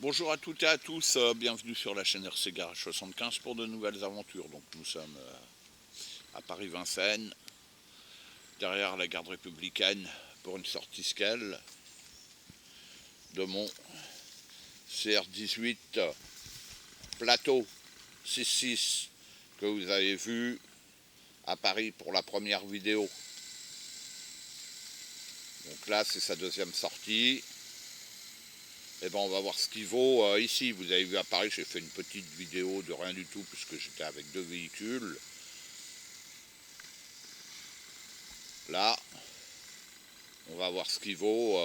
Bonjour à toutes et à tous, bienvenue sur la chaîne RC Garage 75 pour de nouvelles aventures. Donc nous sommes à Paris-Vincennes, derrière la garde républicaine, pour une sortie scale de mon CR18 plateau 6.6 que vous avez vu à Paris pour la première vidéo. Donc là c'est sa deuxième sortie. Et ben on va voir ce qu'il vaut ici. Vous avez vu à Paris, j'ai fait une petite vidéo de rien du tout puisque j'étais avec deux véhicules. Là, on va voir ce qu'il vaut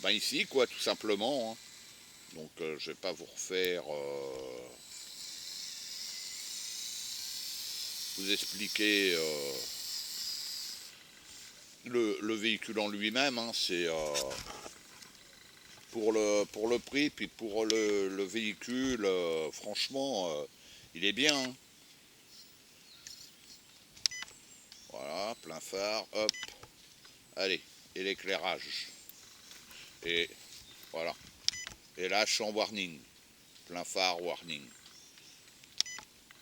ici, quoi, tout simplement. Hein. Donc je vais pas vous refaire, vous expliquer le véhicule en lui-même. Hein. C'est pour le prix, puis pour le véhicule, franchement, il est bien. Hein. Voilà, plein phare, hop, allez, et l'éclairage. Et voilà. Et là, je suis en warning. Plein phare, warning.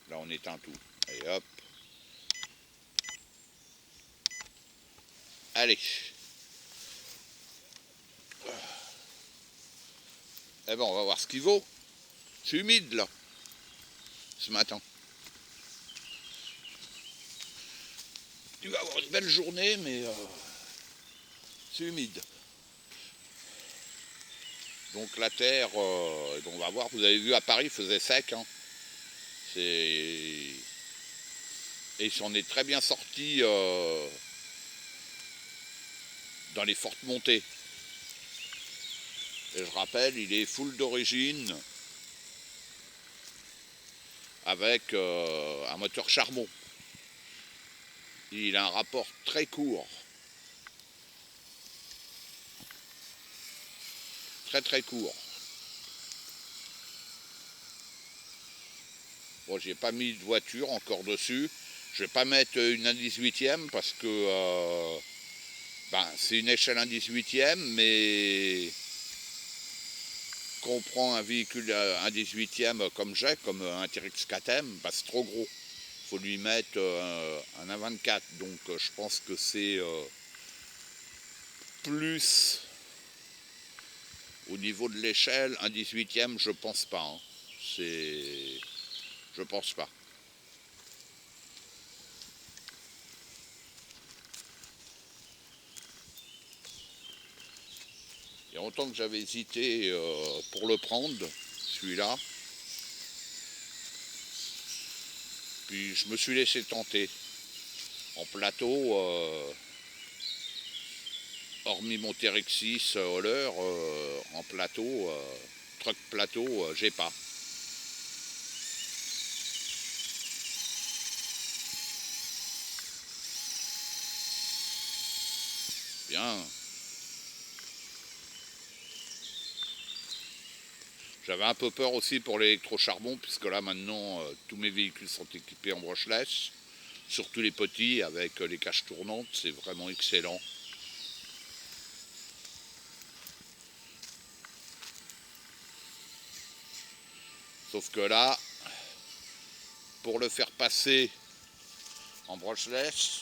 Là, on éteint tout. Et hop. Allez. Eh ben, on va voir ce qu'il vaut. C'est humide, là, ce matin. Tu vas avoir une belle journée, mais c'est humide. Donc la terre, on va voir, vous avez vu à Paris, il faisait sec. Hein. Et il s'en est très bien sorti dans les fortes montées. Et je rappelle, il est full d'origine avec un moteur charbon. Il a un rapport très court. Très très court. Bon, j'ai pas mis de voiture encore dessus. Je vais pas mettre une 1/18e parce que c'est une échelle 1/18e, mais quand on prend un véhicule 1/18e comme j'ai, comme un T-Rex KTM, c'est trop gros. Il faut lui mettre un 1/24. Donc je pense que c'est plus au niveau de l'échelle, 1/18e, je pense pas. Hein. Je pense pas. Il y a longtemps que j'avais hésité pour le prendre, celui-là. Puis je me suis laissé tenter. En plateau, hormis mon T-Rex Hauler, en plateau, truck plateau, j'ai pas. Bien. J'avais un peu peur aussi pour l'électrocharbon, puisque là maintenant, tous mes véhicules sont équipés en brushless. Surtout les petits, avec les caches tournantes, c'est vraiment excellent. Sauf que là, pour le faire passer en brushless,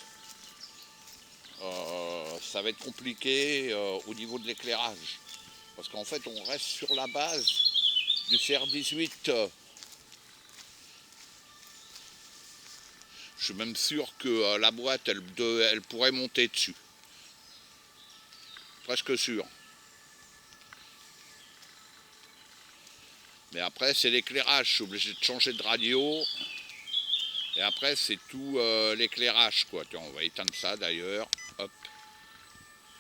ça va être compliqué au niveau de l'éclairage. Parce qu'en fait, on reste sur la base du CR18. Je suis même sûr que la boîte, elle pourrait monter dessus. Presque sûr. Mais après, c'est l'éclairage. Je suis obligé de changer de radio. Et après, c'est tout l'éclairage, quoi. Tiens, on va éteindre ça, d'ailleurs. Hop.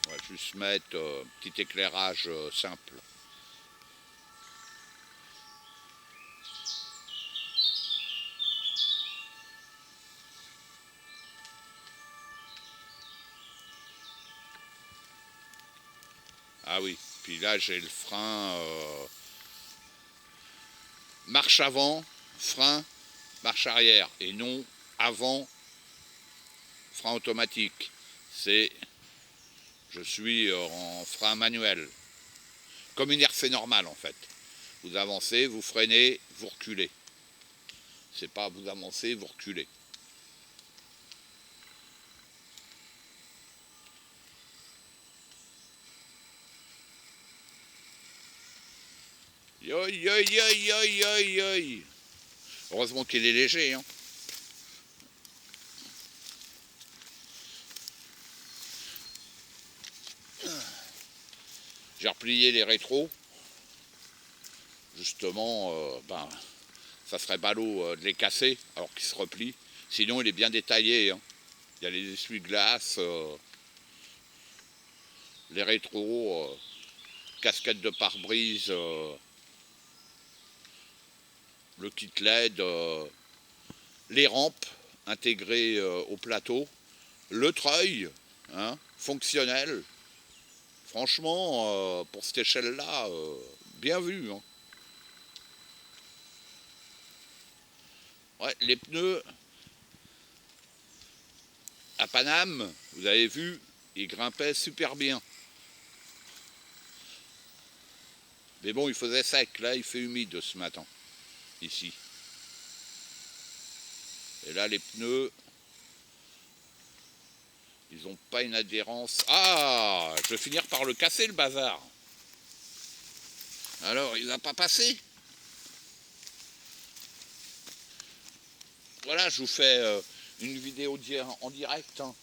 On va juste mettre un petit éclairage simple. Ah oui. Puis là, j'ai le frein marche avant, frein, marche arrière. Et non avant, frein automatique. Je suis en frein manuel. Comme une RC normale, en fait. Vous avancez, vous freinez, vous reculez. C'est pas vous avancez, vous reculez. Yo yo yo yo yo yo. Heureusement qu'il est léger, hein. J'ai replié les rétros. Justement, ça serait ballot de les casser alors qu'ils se replient. Sinon, il est bien détaillé, hein. Il y a les essuie-glaces, les rétros, casquette de pare-brise, le kit LED, les rampes intégrées au plateau, le treuil, hein, fonctionnel. Franchement, pour cette échelle-là, bien vu, hein. Ouais, les pneus à Paname, vous avez vu, ils grimpaient super bien. Mais bon, il faisait sec, là il fait humide ce matin, ici. Et là les pneus, ils n'ont pas une adhérence. Ah, je vais finir par le casser le bazar. Alors, il va pas passer. Voilà, je vous fais une vidéo en direct, hein.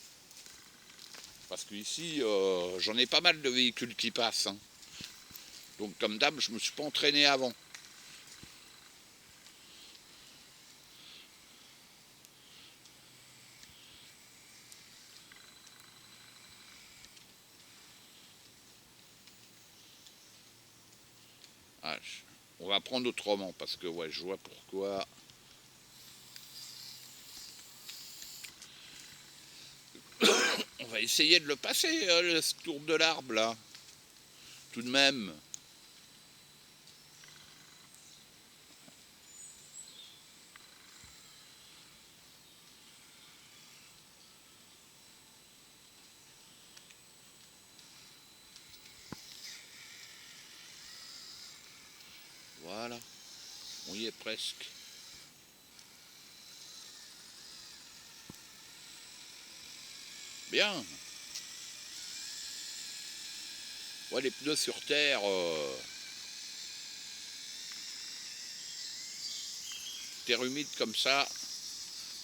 Parce qu'ici, j'en ai pas mal de véhicules qui passent, hein. Donc comme d'hab, je me suis pas entraîné avant. Ah, on va prendre autrement parce que ouais, je vois pourquoi. On va essayer de le passer, le tour de l'arbre là. Tout de même. Voilà. On y est presque. Bien. Ouais, les pneus sur terre. Terre humide comme ça,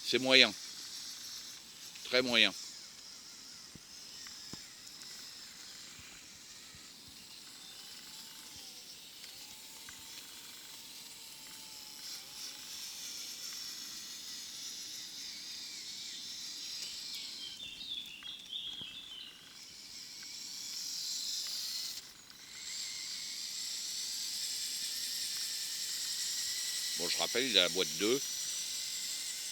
c'est moyen. Très moyen. Bon, je rappelle, il a la boîte 2,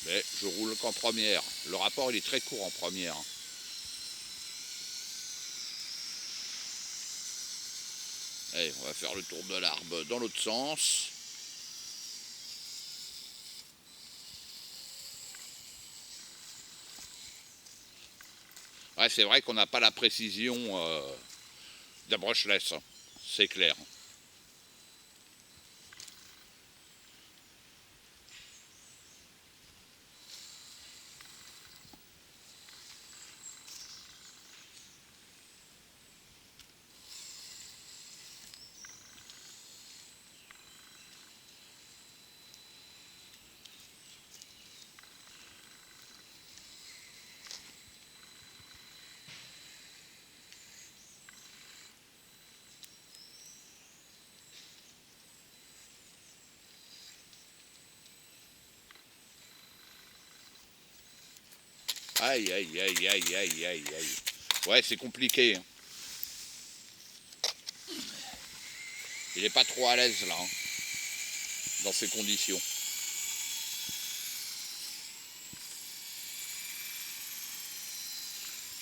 mais je roule qu'en première. Le rapport, il est très court en première. Allez, on va faire le tour de l'arbre dans l'autre sens. Ouais, c'est vrai qu'on n'a pas la précision d'un brushless, hein. C'est clair. Aïe, aïe, aïe, aïe, aïe, aïe, aïe. Ouais, c'est compliqué, hein. Il n'est pas trop à l'aise, là, hein, dans ces conditions.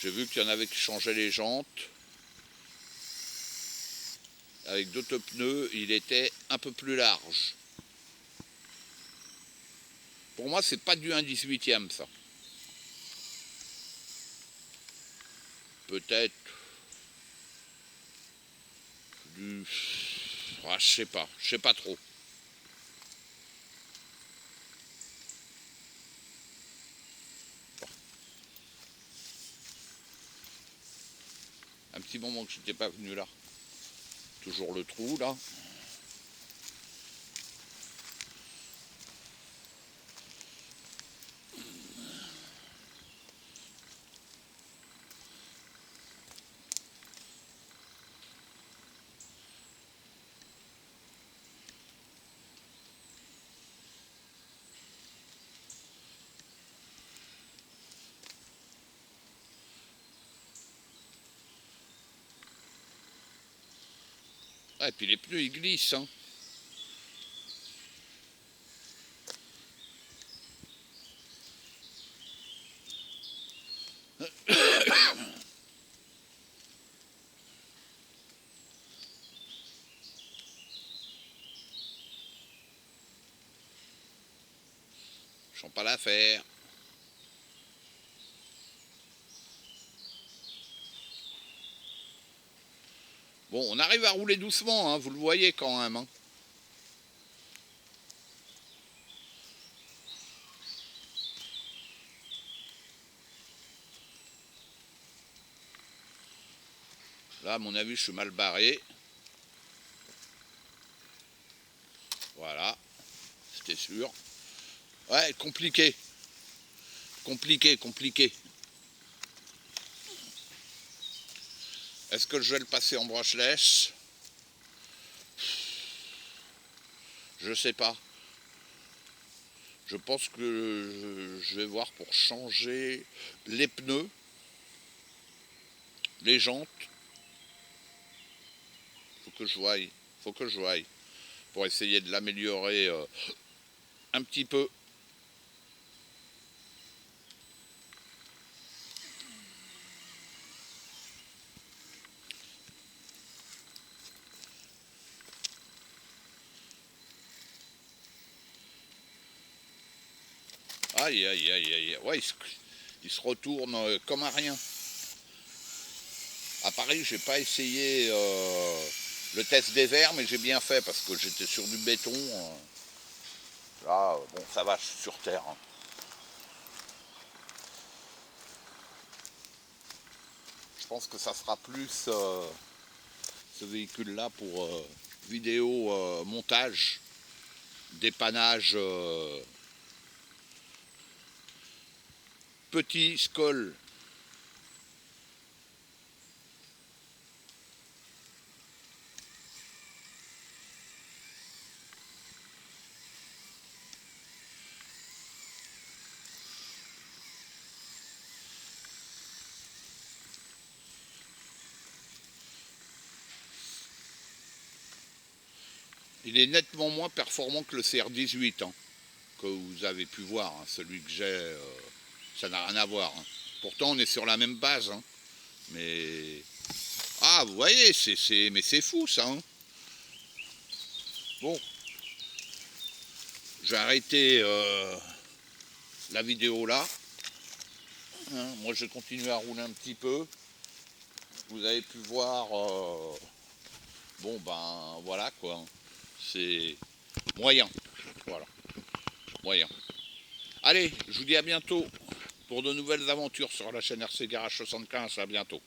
J'ai vu qu'il y en avait qui changeaient les jantes. Avec d'autres pneus, il était un peu plus large. Pour moi, c'est pas du 1/18e, ça. Peut-être du Ah, je sais pas trop. Un petit moment que je n'étais pas venu là. Toujours le trou là. Ah, et puis les pneus ils glissent. Hein. Je sens pas l'affaire. Bon, on arrive à rouler doucement, hein, vous le voyez quand même. Hein. Là, à mon avis, je suis mal barré. Voilà, c'était sûr. Ouais, compliqué. Compliqué. Est-ce que je vais le passer en brushless? Je sais pas. Je pense que je vais voir pour changer les pneus, les jantes. Faut que je voie pour essayer de l'améliorer un petit peu. Aïe. Ouais, il se retourne comme un rien. À Paris, j'ai pas essayé le test des verres, mais j'ai bien fait parce que j'étais sur du béton. Là, bon, ça va, je suis sur terre. Hein. Je pense que ça sera plus ce véhicule-là pour vidéo montage, dépannage petit Skoll. Il est nettement moins performant que le CR18, hein, que vous avez pu voir. Hein, celui que j'ai, ça n'a rien à voir. Hein. Pourtant, on est sur la même base. Hein, mais ah, vous voyez, mais c'est fou ça. Hein. Bon, je vais arrêter la vidéo là. Hein, moi, je vais continuer à rouler un petit peu. Vous avez pu voir. Bon, ben voilà quoi. C'est moyen. Voilà, moyen. Allez, je vous dis à bientôt pour de nouvelles aventures sur la chaîne RC Garage 75. À bientôt.